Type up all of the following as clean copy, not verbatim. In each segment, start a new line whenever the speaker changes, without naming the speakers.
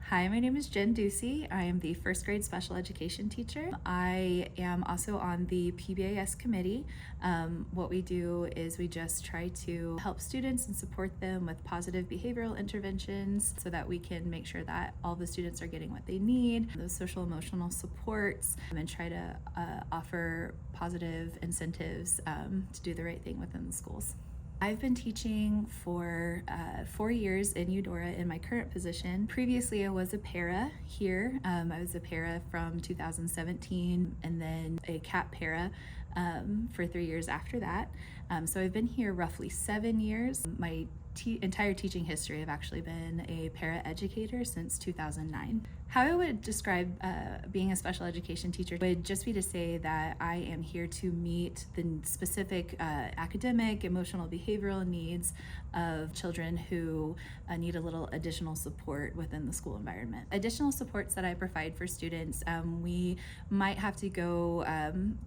Hi, my name is Jenn Ducey. I am the first grade special education teacher. I am also on the PBAS committee. What we do is we just try to help students and support them with positive behavioral interventions so that we can make sure that all the students are getting what they need, those social emotional supports, and try to offer positive incentives to do the right thing within the schools. I've been teaching for 4 years in Eudora in my current position. Previously, I was a para here. I was a para from 2017 and then a CAP para for 3 years after that. So I've been here roughly 7 years. My entire teaching history, I've actually been a para educator since 2009. How I would describe being a special education teacher would just be to say that I am here to meet the specific academic, emotional, behavioral needs of children who need a little additional support within the school environment. Additional supports that I provide for students, we might have to go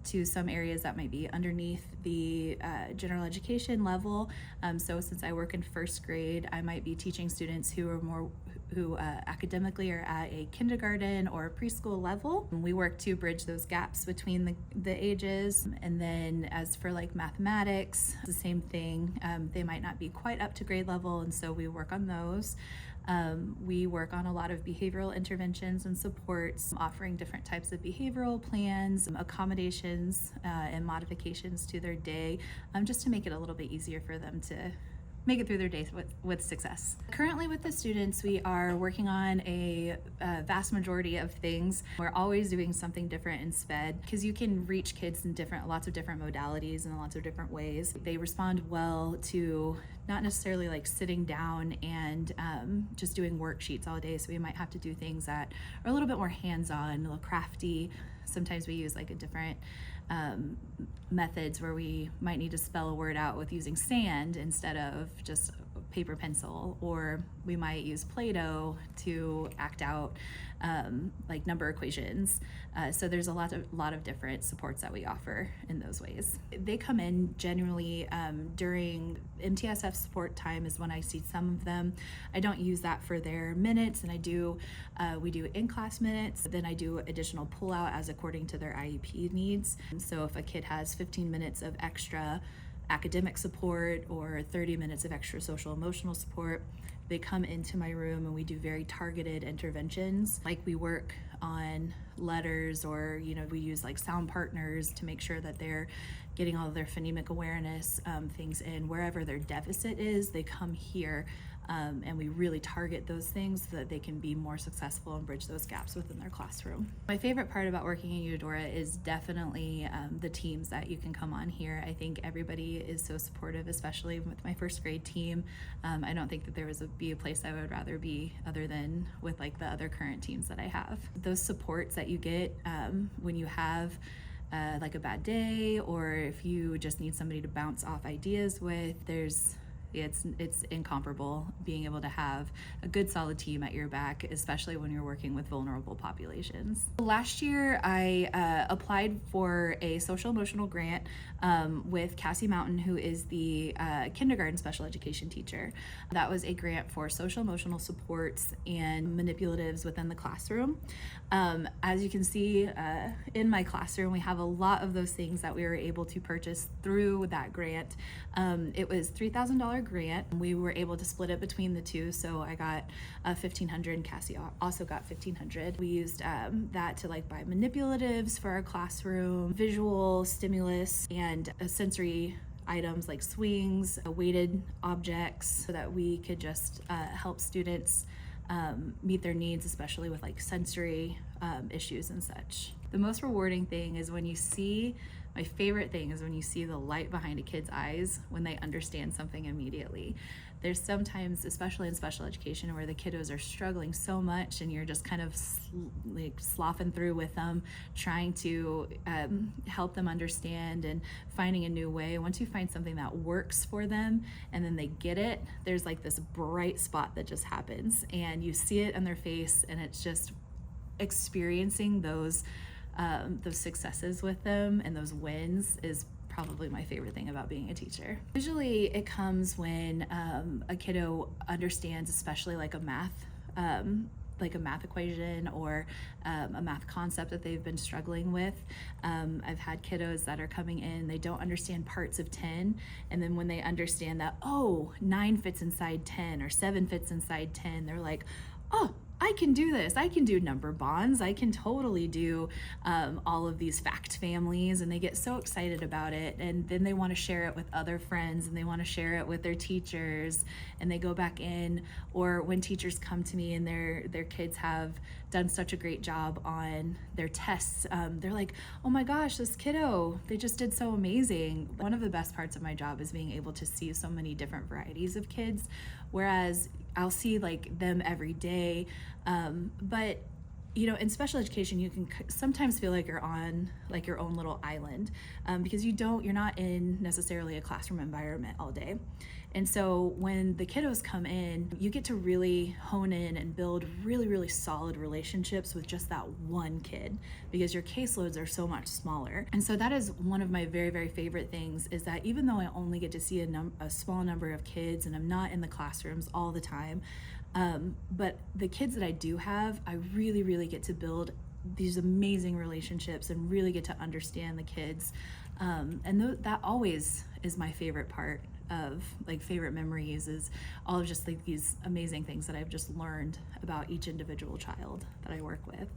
to some areas that might be underneath the general education level. So since I work in first grade, I might be teaching students who academically are at a kindergarten or preschool level. We work to bridge those gaps between the ages. And then as for like mathematics, the same thing. They might not be quite up to grade level, and so we work on those. We work on a lot of behavioral interventions and supports, offering different types of behavioral plans, accommodations, and modifications to their day, just to make it a little bit easier for them to make it through their days with success. Currently with the students, we are working on a vast majority of things. We're always doing something different in SPED because you can reach kids in lots of different modalities and lots of different ways. They respond well to not necessarily like sitting down and just doing worksheets all day. So we might have to do things that are a little bit more hands-on, a little crafty. Sometimes we use like a different methods where we might need to spell a word out with using sand instead of just paper pencil, or we might use Play-Doh to act out like number equations. So there's a lot of different supports that we offer in those ways. They come in generally during MTSF support time is when I see some of them. I don't use that for their minutes, and we do in-class minutes. Then I do additional pull-out as according to their IEP needs. So if a kid has 15 minutes of extra academic support or 30 minutes of extra social emotional support, they come into my room and we do very targeted interventions. Like we work on letters, or we use like sound partners to make sure that they're getting all of their phonemic awareness things in. Wherever their deficit is, they come here and we really target those things so that they can be more successful and bridge those gaps within their classroom. My favorite part about working in Eudora is definitely the teams that you can come on here. I think everybody is so supportive, especially with my first grade team. I don't think that there would be a place I would rather be other than with like the other current teams that I have. Those supports that you get when you have like a bad day, or if you just need somebody to bounce off ideas with, it's incomparable being able to have a good solid team at your back, especially when you're working with vulnerable populations. Last year I applied for a social emotional grant with Cassie Mountain, who is the kindergarten special education teacher. That was a grant for social emotional supports and manipulatives within the classroom. As you can see in my classroom, we have a lot of those things that we were able to purchase through that grant. It was $3,000 grant. We were able to split it between the two, so I got $1,500 and Cassie also got $1,500. We used that to like buy manipulatives for our classroom, visual stimulus, and sensory items like swings, weighted objects, so that we could just help students meet their needs, especially with like sensory issues and such. The most rewarding thing is my favorite thing is when you see the light behind a kid's eyes when they understand something immediately. There's sometimes, especially in special education, where the kiddos are struggling so much and you're just kind of like sloughing through with them, trying to help them understand and finding a new way. Once you find something that works for them and then they get it, there's like this bright spot that just happens and you see it in their face, and it's just experiencing those successes with them and those wins is probably my favorite thing about being a teacher. Usually it comes when a kiddo understands, especially like a math like a math equation or a math concept that they've been struggling with. I've had kiddos that are coming in, they don't understand parts of 10, and then when they understand that, oh, 9 fits inside 10 or 7 fits inside 10, they're like, oh, I can do this. I can do number bonds. I can totally do all of these fact families, and they get so excited about it, and then they want to share it with other friends, and they want to share it with their teachers, and they go back in. Or when teachers come to me and their kids have done such a great job on their tests, they're like, oh my gosh, this kiddo, they just did so amazing. One of the best parts of my job is being able to see so many different varieties of kids, whereas I'll see like them every day, but you know, in special education, you can sometimes feel like you're on like your own little island, because you're not in necessarily a classroom environment all day. And so when the kiddos come in, you get to really hone in and build really, really solid relationships with just that one kid, because your caseloads are so much smaller. And so that is one of my very, very favorite things, is that even though I only get to see a small number of kids and I'm not in the classrooms all the time, but the kids that I do have, I really, really get to build these amazing relationships and really get to understand the kids. And that always is my favorite part of like favorite memories, is all of just like these amazing things that I've just learned about each individual child that I work with.